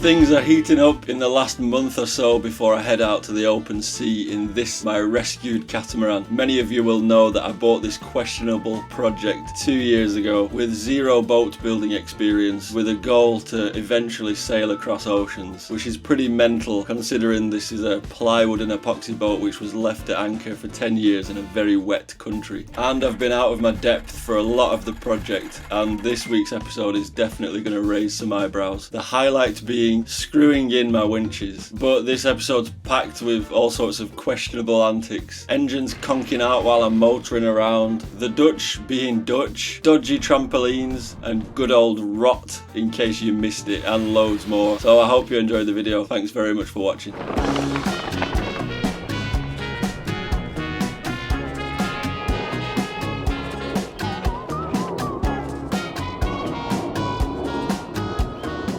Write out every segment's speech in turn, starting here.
Things are heating up in the last month or so before I head out to the open sea in this, my rescued catamaran. Many of you will know that I bought this questionable project 2 years ago with zero boat building experience, with a goal to eventually sail across oceans, which is pretty mental considering this is a plywood and epoxy boat which was left at anchor for 10 years in a very wet country. And I've been out of my depth for a lot of the project, and this week's episode is definitely going to raise some eyebrows. The highlight being screwing in my winches, but this episode's packed with all sorts of questionable antics. Engines conking out while I'm motoring around, the Dutch being Dutch, dodgy trampolines, and good old rot in case you missed it, and loads more. So I hope you enjoyed the video. Thanks very much for watching.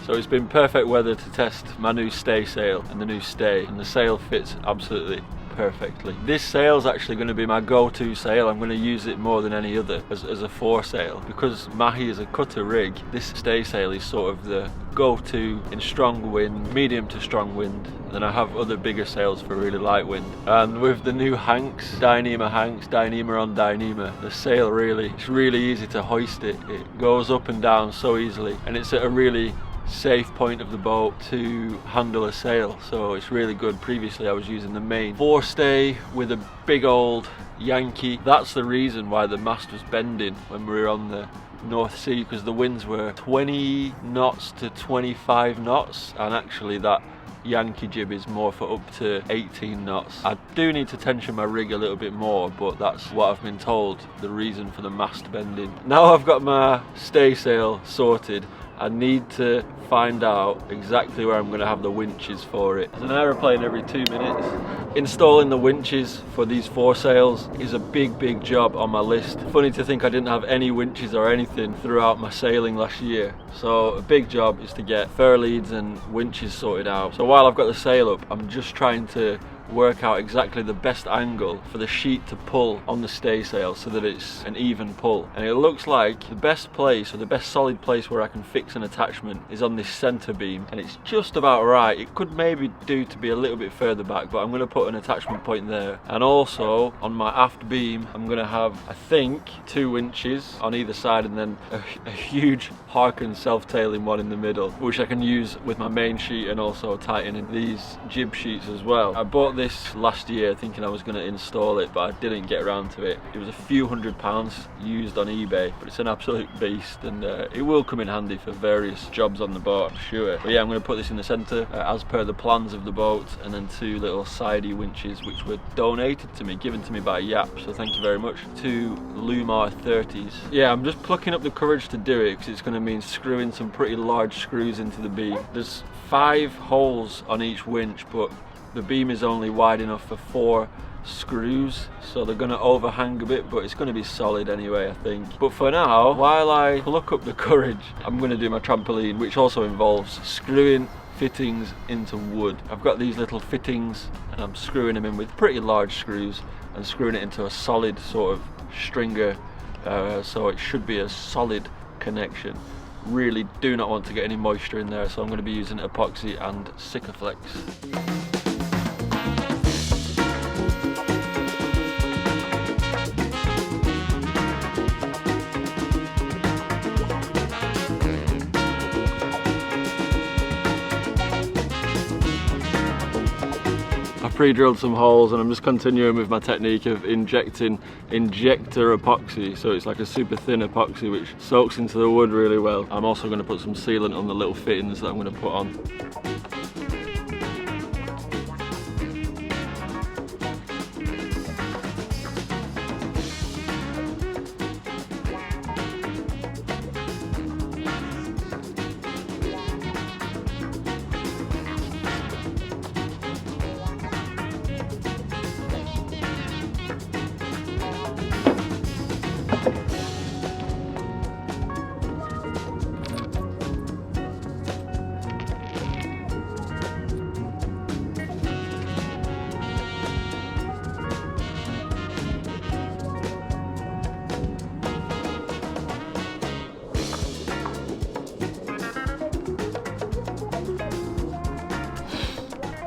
So it's been perfect weather to test my new stay sail and the new stay, and the sail fits absolutely perfectly. This sail is actually going to be my go-to sail. I'm going to use it more than any other as a foresail, because Mahi is a cutter rig. This stay sail is sort of the go-to in strong wind, medium to strong wind. Then I have other bigger sails for really light wind. And with the new Hanks, Dyneema on Dyneema, the sail it's really easy to hoist it. It goes up and down so easily, and it's at a really safe point of the boat to handle a sail, so it's really good. Previously I was using the main forestay with a big old Yankee. That's the reason why the mast was bending when we were on the North Sea, because the winds were 20 knots to 25 knots, and actually that Yankee jib is more for up to 18 knots. I do need to tension my rig a little bit more, but that's what I've been told, the reason for the mast bending. Now I've got my stay sail sorted, I need to find out exactly where I'm going to have the winches for it. There's an aeroplane every 2 minutes. Installing the winches for these foresails is a big job on my list. Funny to think I didn't have any winches or anything throughout my sailing last year. So a big job is to get fur leads and winches sorted out. So while I've got the sail up, I'm just trying to work out exactly the best angle for the sheet to pull on the stay sail so that it's an even pull. And it looks like the best place, or the best solid place where I can fix an attachment, is on this center beam, and it's just about right. It could maybe do to be a little bit further back, but I'm going to put an attachment point there. And also on my aft beam I'm going to have, I think, 2 winches on either side, and then a huge Harken self-tailing one in the middle, which I can use with my main sheet and also tighten in these jib sheets as well. I bought this last year thinking I was going to install it, but I didn't get around to it. It was a few £100s used on eBay, but it's an absolute beast, and it will come in handy for various jobs on the boat, I'm sure. But yeah, I'm going to put this in the centre as per the plans of the boat, and then 2 little sidey winches which were donated to me, given to me by Yap, so thank you very much. 2 Lumar 30s. Yeah, I'm just plucking up the courage to do it, because it's going to mean screwing some pretty large screws into the beam. There's 5 holes on each winch, but the beam is only wide enough for 4 screws, so they're going to overhang a bit, but it's going to be solid anyway, I think. But for now, while I pluck up the courage, I'm going to do my trampoline, which also involves screwing fittings into wood. I've got these little fittings and I'm screwing them in with pretty large screws and screwing it into a solid sort of stringer, so it should be a solid connection. Really do not want to get any moisture in there, so I'm going to be using epoxy and Sikaflex. Pre-drilled some holes, and I'm just continuing with my technique of injecting injector epoxy, so it's like a super thin epoxy which soaks into the wood really well. I'm also going to put some sealant on the little fittings that I'm going to put on.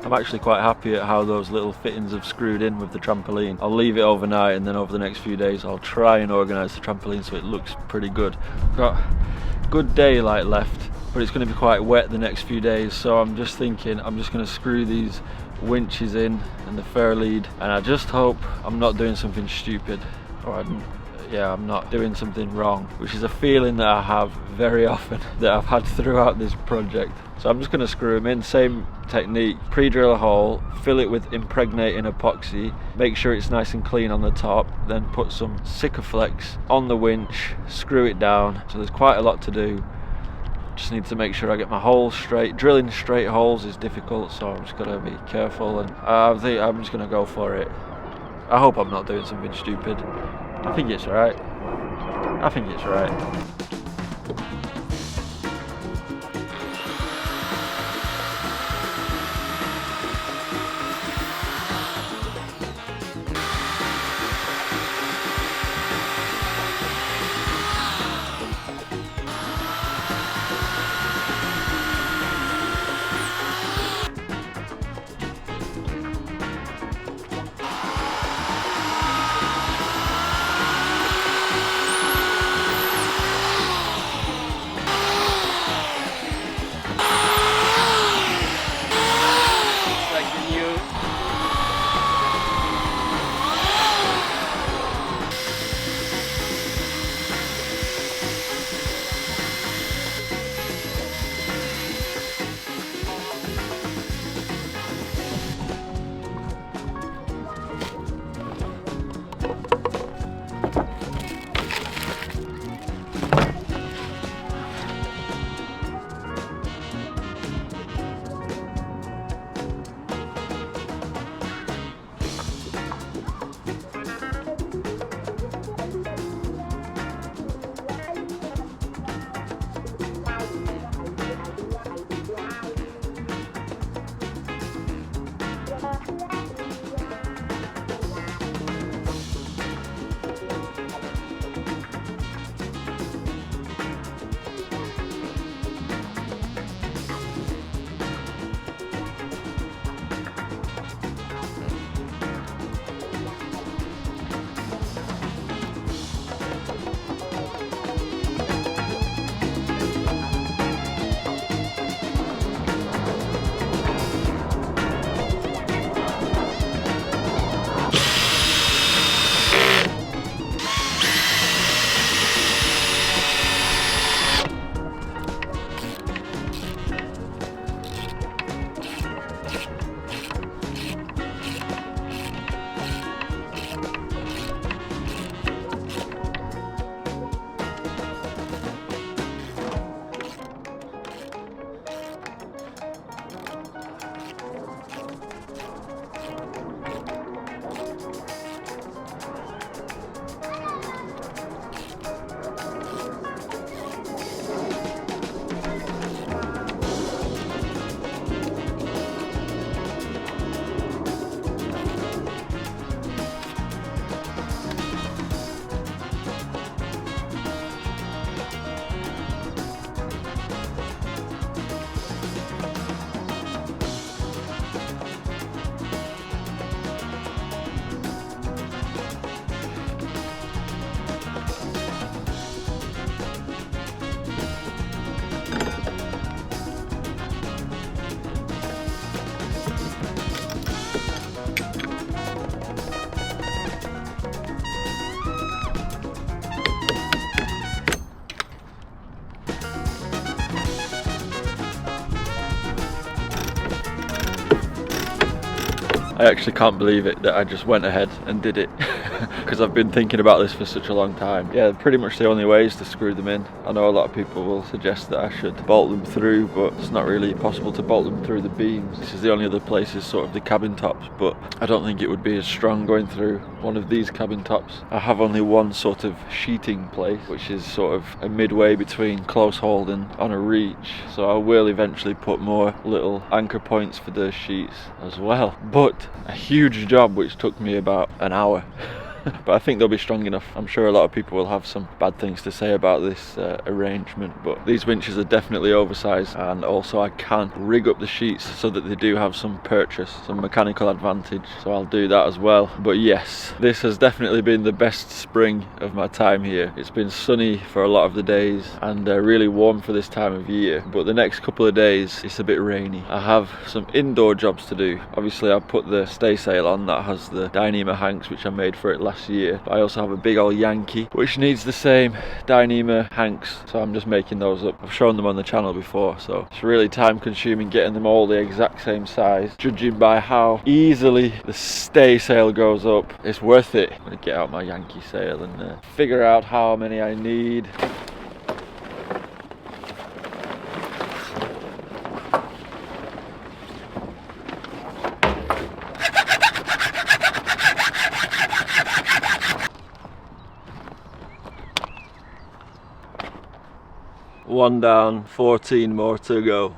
I'm actually quite happy at how those little fittings have screwed in with the trampoline. I'll leave it overnight, and then over the next few days I'll try and organise the trampoline so it looks pretty good. Got good daylight left, but it's going to be quite wet the next few days, so I'm just thinking I'm just going to screw these winches in and the fur lead, and I just hope I'm not doing something stupid, or I'm not doing something wrong, which is a feeling that I have very often, that I've had throughout this project. So I'm just going to screw them in, same technique, pre-drill a hole, fill it with impregnating epoxy, make sure it's nice and clean on the top, then put some Sikaflex on the winch, screw it down. So there's quite a lot to do. Just need to make sure I get my holes straight. Drilling straight holes is difficult, so I'm just going to be careful, and I think I'm just going to go for it. I hope I'm not doing something stupid. I think it's right. I think it's right. I actually can't believe it that I just went ahead and did it because I've been thinking about this for such a long time. Yeah, pretty much the only way is to screw them in. I know a lot of people will suggest that I should bolt them through, but it's not really possible to bolt them through the beams. This is the only other place is sort of the cabin tops, but I don't think it would be as strong going through one of these cabin tops. I have only one sort of sheeting place, which is sort of a midway between close hold and on a reach, so I will eventually put more little anchor points for the sheets as well. But a huge job which took me about an hour. But I think they'll be strong enough. I'm sure a lot of people will have some bad things to say about this arrangement, but these winches are definitely oversized, and also I can rig up the sheets so that they do have some purchase, some mechanical advantage, so I'll do that as well. But yes, this has definitely been the best spring of my time here. It's been sunny for a lot of the days and really warm for this time of year, but the next couple of days it's a bit rainy. I have some indoor jobs to do. Obviously I put the stay sail on that has the Dyneema hanks which I made for it last year, but I also have a big old Yankee which needs the same Dyneema hanks, so I'm just making those up. I've shown them on the channel before, so it's really time consuming getting them all the exact same size. Judging by how easily the stay sail goes up, it's worth it. I'm gonna get out my Yankee sail and figure out how many I need. One down, 14 more to go.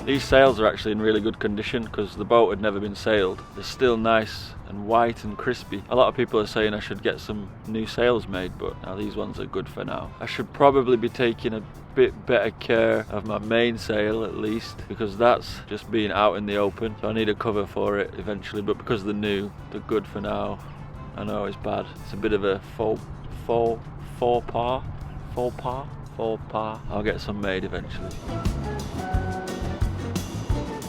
These sails are actually in really good condition because the boat had never been sailed. They're still nice and white and crispy. A lot of people are saying I should get some new sails made, but now these ones are good for now. I should probably be taking a bit better care of my mainsail at least, because that's just being out in the open, so I need a cover for it eventually, but because they're new, they're good for now. I know it's bad. It's a bit of a faux pas. I'll get some made eventually.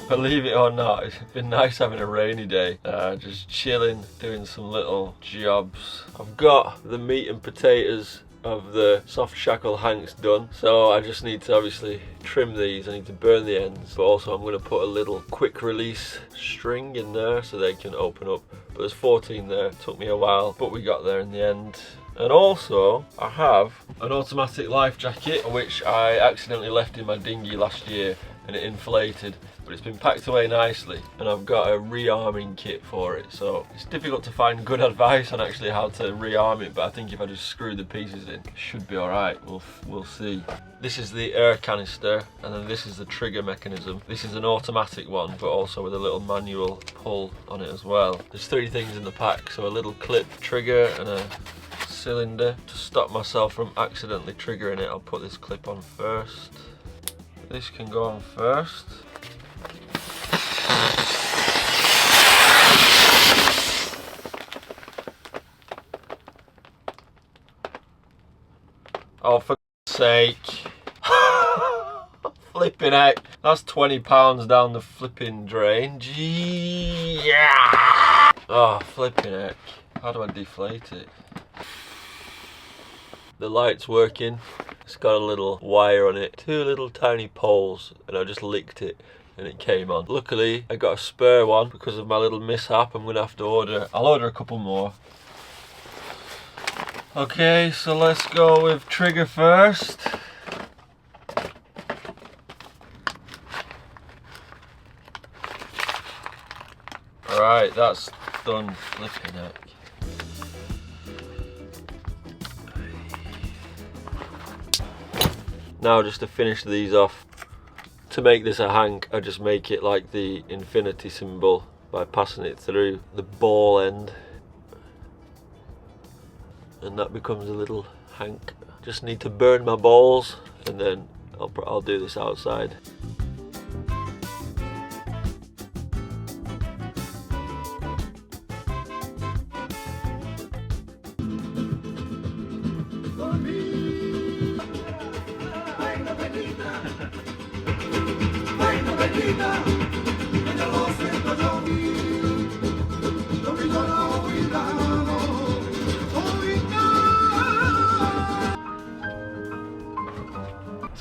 Believe it or not, it's been nice having a rainy day, just chilling, doing some little jobs. I've got the meat and potatoes of the soft shackle hanks done, so I just need to obviously trim these. I need to burn the ends, but also I'm going to put a little quick release string in there so they can open up. But there's 14 there, it took me a while, but we got there in the end. And also I have an automatic life jacket which I accidentally left in my dinghy last year and it inflated, but it's been packed away nicely, and I've got a rearming kit for it. So it's difficult to find good advice on actually how to rearm it, but I think if I just screw the pieces in, it should be alright. We'll see. This is the air canister, and then this is the trigger mechanism. This is an automatic one, but also with a little manual pull on it as well. There's 3 things in the pack, so a little clip trigger and a cylinder. To stop myself from accidentally triggering it, I'll put this clip on first. This can go on first. Oh, for sake. Flipping heck. That's £20 down the flipping drain. Gee, yeah. Oh, flipping heck. How do I deflate it? The light's working. It's got a little wire on it, 2 little tiny poles, and I just licked it and it came on. Luckily I got a spare one because of my little mishap. I'm gonna have to I'll order a couple more. Okay, so let's go with trigger first. Alright, that's done. Flipping heck. Now just to finish these off, to make this a hank, I just make it like the infinity symbol by passing it through the ball end, and that becomes a little hank. Just need to burn my balls and then I'll do this outside.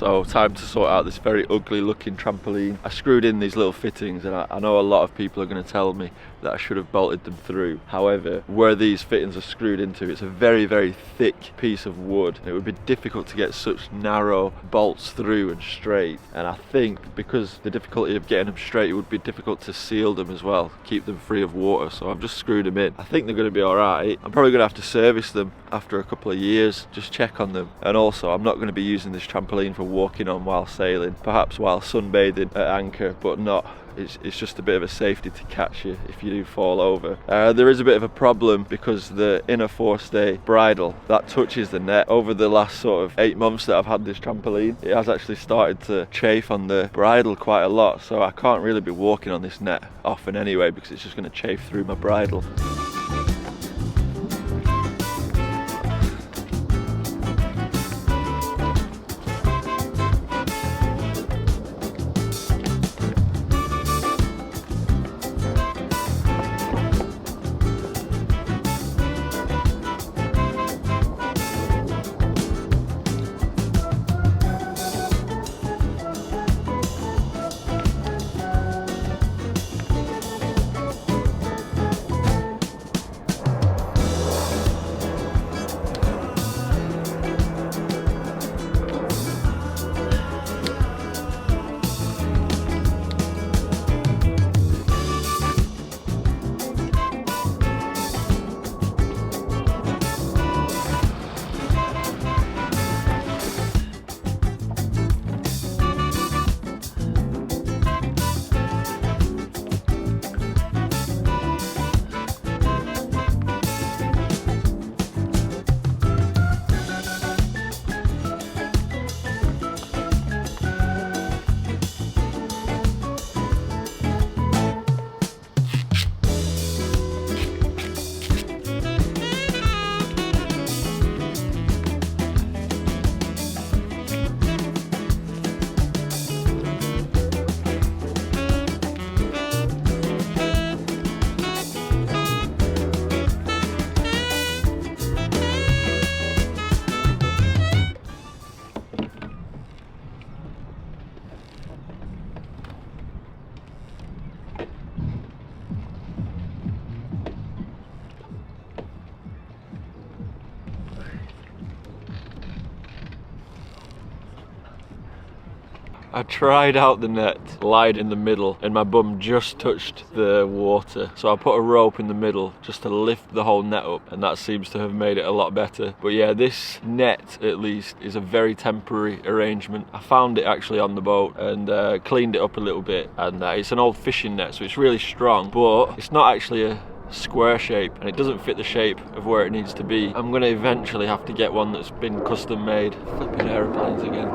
So time to sort out this very ugly looking trampoline. I screwed in these little fittings, and I know a lot of people are going to tell me that I should have bolted them through. However, where these fittings are screwed into, it's a very, very thick piece of wood. It would be difficult to get such narrow bolts through and straight. And I think because the difficulty of getting them straight, it would be difficult to seal them as well, keep them free of water. So I've just screwed them in. I think they're going to be all right. I'm probably going to have to service them after a couple of years, just check on them. And also, I'm not going to be using this trampoline for walking on while sailing, perhaps while sunbathing at anchor, but not. It's just a bit of a safety to catch you if you do fall over. There is a bit of a problem because the inner forestay bridle that touches the net. Over the last sort of 8 months that I've had this trampoline, it has actually started to chafe on the bridle quite a lot, so I can't really be walking on this net often anyway because it's just going to chafe through my bridle. I tried out the net, lied in the middle, and my bum just touched the water. So I put a rope in the middle just to lift the whole net up, and that seems to have made it a lot better. But yeah, this net at least is a very temporary arrangement. I found it actually on the boat and cleaned it up a little bit, and it's an old fishing net, so it's really strong, but it's not actually a square shape, and it doesn't fit the shape of where it needs to be. I'm gonna eventually have to get one that's been custom made. Flipping aeroplanes again.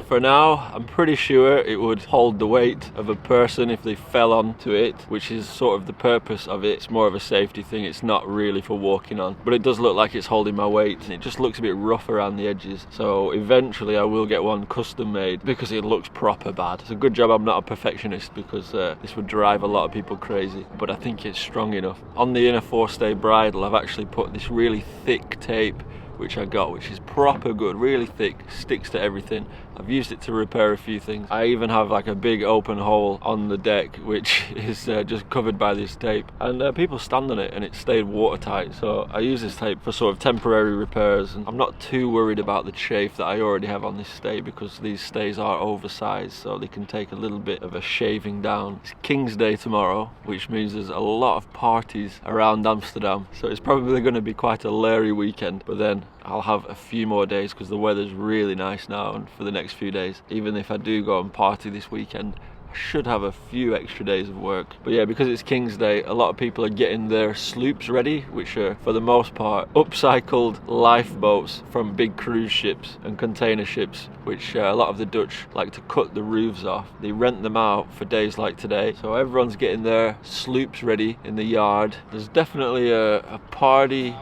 For now, I'm pretty sure it would hold the weight of a person if they fell onto it, which is sort of the purpose of it. It's more of a safety thing, it's not really for walking on, but it does look like it's holding my weight, and it just looks a bit rough around the edges. So eventually I will get one custom made because it looks proper bad. It's a good job I'm not a perfectionist, because this would drive a lot of people crazy, but I think it's strong enough. On the inner forestay bridle, I've actually put this really thick tape which I got, which is proper good, really thick, sticks to everything. I've used it to repair a few things. I even have like a big open hole on the deck which is just covered by this tape, and people stand on it and it stayed watertight. So I use this tape for sort of temporary repairs, and I'm not too worried about the chafe that I already have on this stay, because these stays are oversized, so they can take a little bit of a shaving down. It's King's Day tomorrow, which means there's a lot of parties around Amsterdam, so it's probably going to be quite a leery weekend, but then I'll have a few more days because the weather's really nice now, and for the next few days, even if I do go and party this weekend, I should have a few extra days of work. But yeah, because it's King's Day, a lot of people are getting their sloops ready, which are for the most part upcycled lifeboats from big cruise ships and container ships, which a lot of the Dutch like to cut the roofs off. They rent them out for days like today, so everyone's getting their sloops ready in the yard. There's definitely a party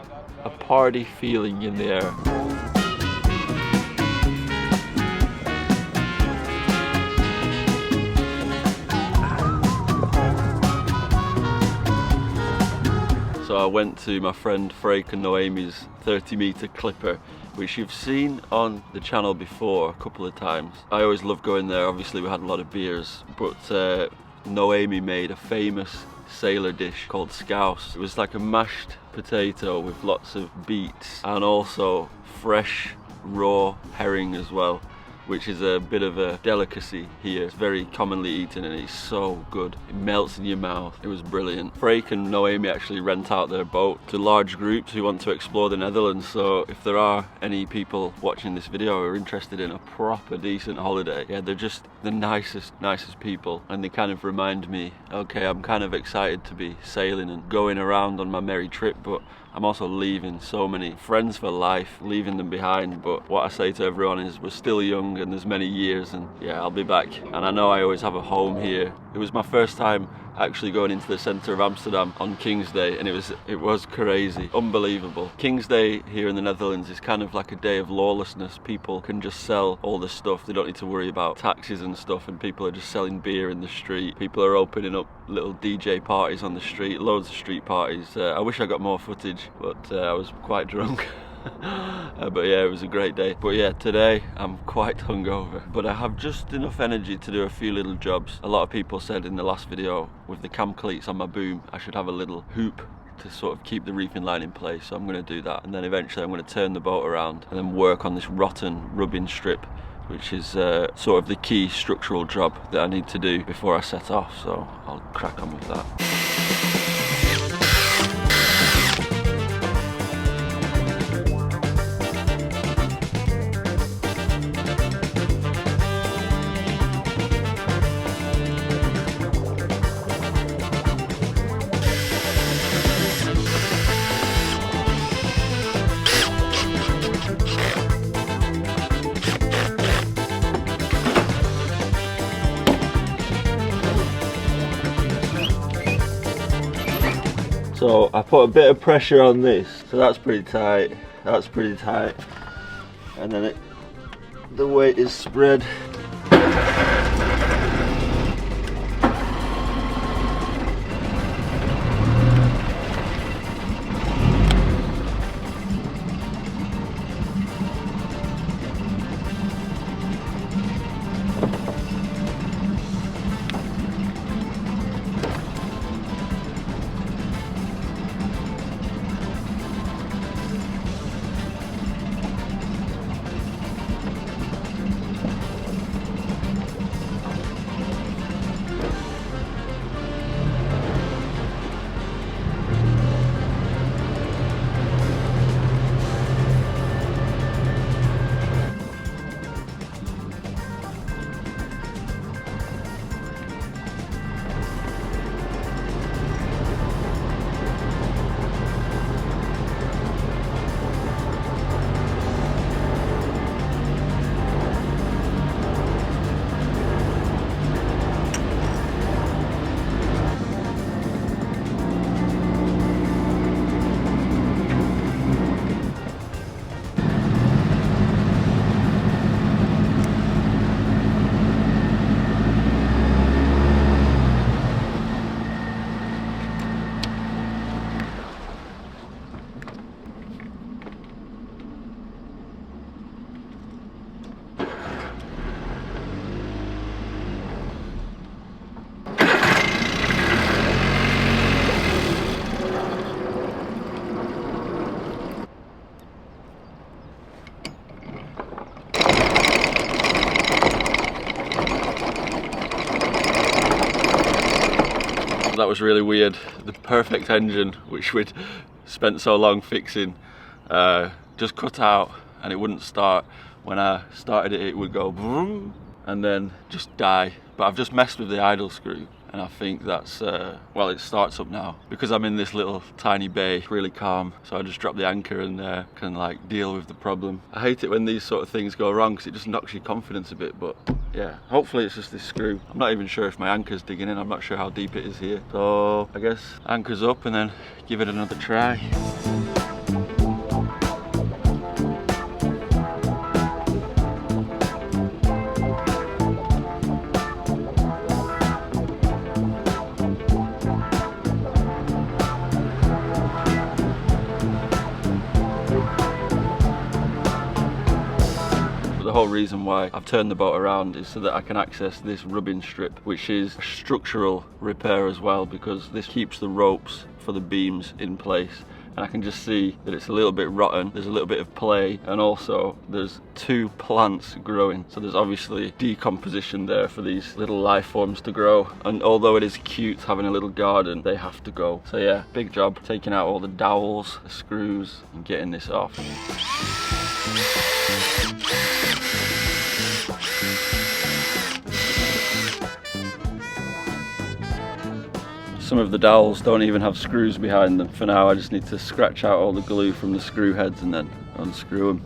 feeling in the air. So I went to my friend Freek and Noemi's 30-meter clipper which you've seen on the channel before a couple of times. I always love going there. Obviously we had a lot of beers, but Noemi made a famous sailor dish called scouse. It was like a mashed potato with lots of beets and also fresh raw herring as well, which is a bit of a delicacy here. It's very commonly eaten and it's so good. It melts in your mouth. It was brilliant. Freek and Noemi actually rent out their boat to large groups who want to explore the Netherlands. So if there are any people watching this video who are interested in a proper decent holiday, yeah, they're just the nicest people. And they kind of remind me, okay, I'm kind of excited to be sailing and going around on my merry trip, but I'm also leaving so many friends for life, leaving them behind. But what I say to everyone is we're still young and there's many years, and yeah, I'll be back. And I know I always have a home here. It was my first time actually going into the centre of Amsterdam on King's Day, and it was crazy, unbelievable. King's Day here in the Netherlands is kind of like a day of lawlessness. People can just sell all the stuff. They don't need to worry about taxes and stuff, and people are just selling beer in the street. People are opening up little DJ parties on the street, loads of street parties. I wish I got more footage, but I was quite drunk. But yeah, it was a great day. But yeah, today I'm quite hungover, but I have just enough energy to do a few little jobs. A lot of people said in the last video with the cam cleats on my boom I should have a little hoop to sort of keep the reefing line in place, so I'm going to do that, and then eventually I'm going to turn the boat around and then work on this rotten rubbing strip, which is sort of the key structural job that I need to do before I set off. So I'll crack on with that. So I put a bit of pressure on this, so that's pretty tight, and then the weight is spread. That was really weird. The perfect engine, which we'd spent so long fixing, just cut out and it wouldn't start. When I started it, it would go vroom and then just die. But I've just messed with the idle screw, and I think that's, well, it starts up now. Because I'm in this little tiny bay, really calm, so I just drop the anchor and can like deal with the problem. I hate it when these sort of things go wrong because it just knocks your confidence a bit, but yeah, hopefully it's just this screw. I'm not even sure if my anchor's digging in, I'm not sure how deep it is here. So I guess anchor's up and then give it another try. whole reason why I've turned the boat around is so that I can access this rubbing strip, which is a structural repair as well, because this keeps the ropes for the beams in place. And I can just see that it's a little bit rotten, there's a little bit of play, and also there's 2 plants growing. So there's obviously decomposition there for these little life forms to grow. And although it is cute having a little garden, they have to go. So yeah, big job taking out all the dowels, the screws, and getting this off. Some of the dowels don't even have screws behind them. For now I just need to scratch out all the glue from the screw heads and then unscrew them.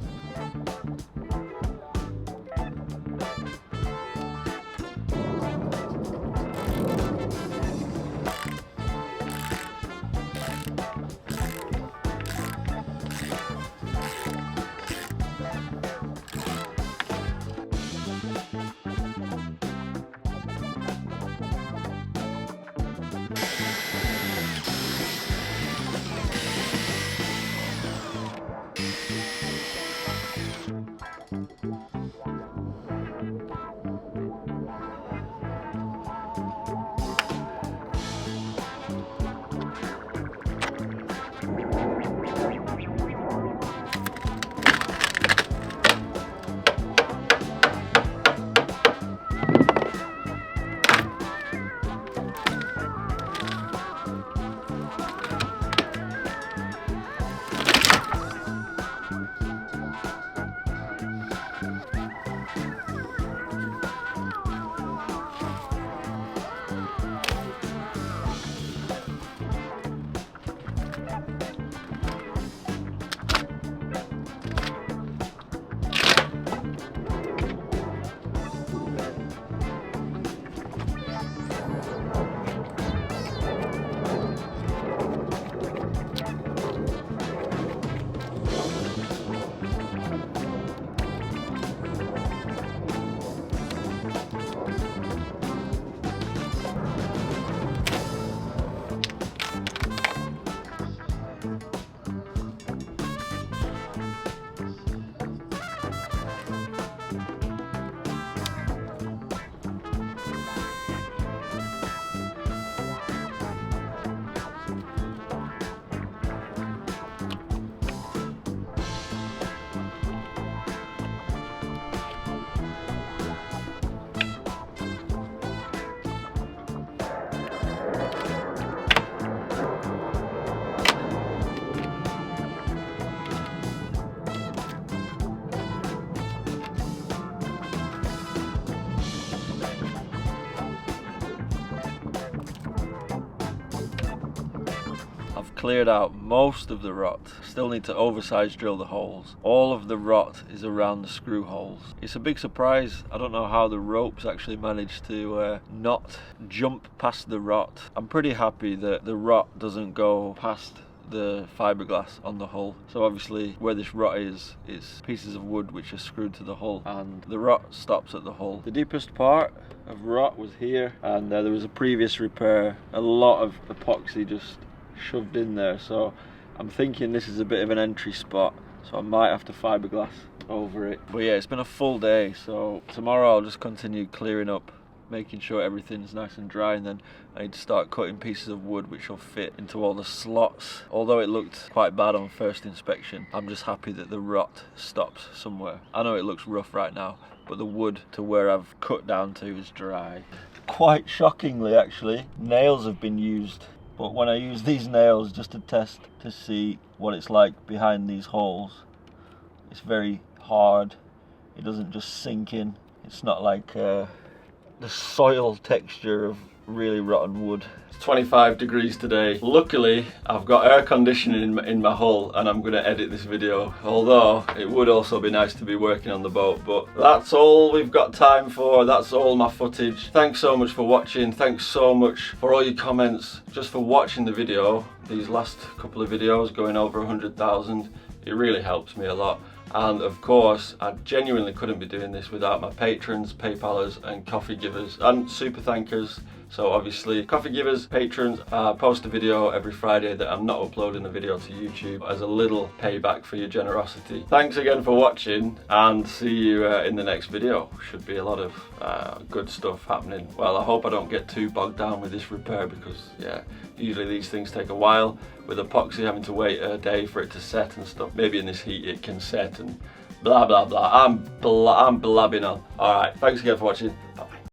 Cleared out most of the rot. Still need to oversize drill the holes. All of the rot is around the screw holes. It's a big surprise. I don't know how the ropes actually managed to not jump past the rot. I'm pretty happy that the rot doesn't go past the fiberglass on the hull. So obviously where this rot is, it's pieces of wood which are screwed to the hull, and the rot stops at the hull. The deepest part of rot was here, and there was a previous repair. A lot of epoxy just shoved in there, so I'm thinking this is a bit of an entry spot, so I might have to fiberglass over it. But yeah, it's been a full day, so tomorrow I'll just continue clearing up, making sure everything's nice and dry, and then I need to start cutting pieces of wood which will fit into all the slots. Although it looked quite bad on first inspection, I'm just happy that the rot stops somewhere. I know it looks rough right now, but the wood to where I've cut down to is dry. Quite shockingly actually, nails have been used. But when I use these nails just to test to see what it's like behind these holes, it's very hard. It doesn't just sink in. It's not like the soil texture of really rotten wood. It's 25 degrees today. Luckily, I've got air conditioning in my hull and I'm going to edit this video. Although, it would also be nice to be working on the boat. But that's all we've got time for. That's all my footage. Thanks so much for watching. Thanks so much for all your comments. Just for watching the video. These last couple of videos going over 100,000. It really helps me a lot. And of course, I genuinely couldn't be doing this without my patrons, PayPalers and coffee givers and super thankers. So obviously, coffee givers, patrons, post a video every Friday that I'm not uploading a video to YouTube as a little payback for your generosity. Thanks again for watching, and see you in the next video. Should be a lot of good stuff happening. Well, I hope I don't get too bogged down with this repair, because yeah, usually these things take a while, with epoxy having to wait a day for it to set and stuff. Maybe in this heat it can set and blah blah blah. I'm blabbing on. Alright, thanks again for watching.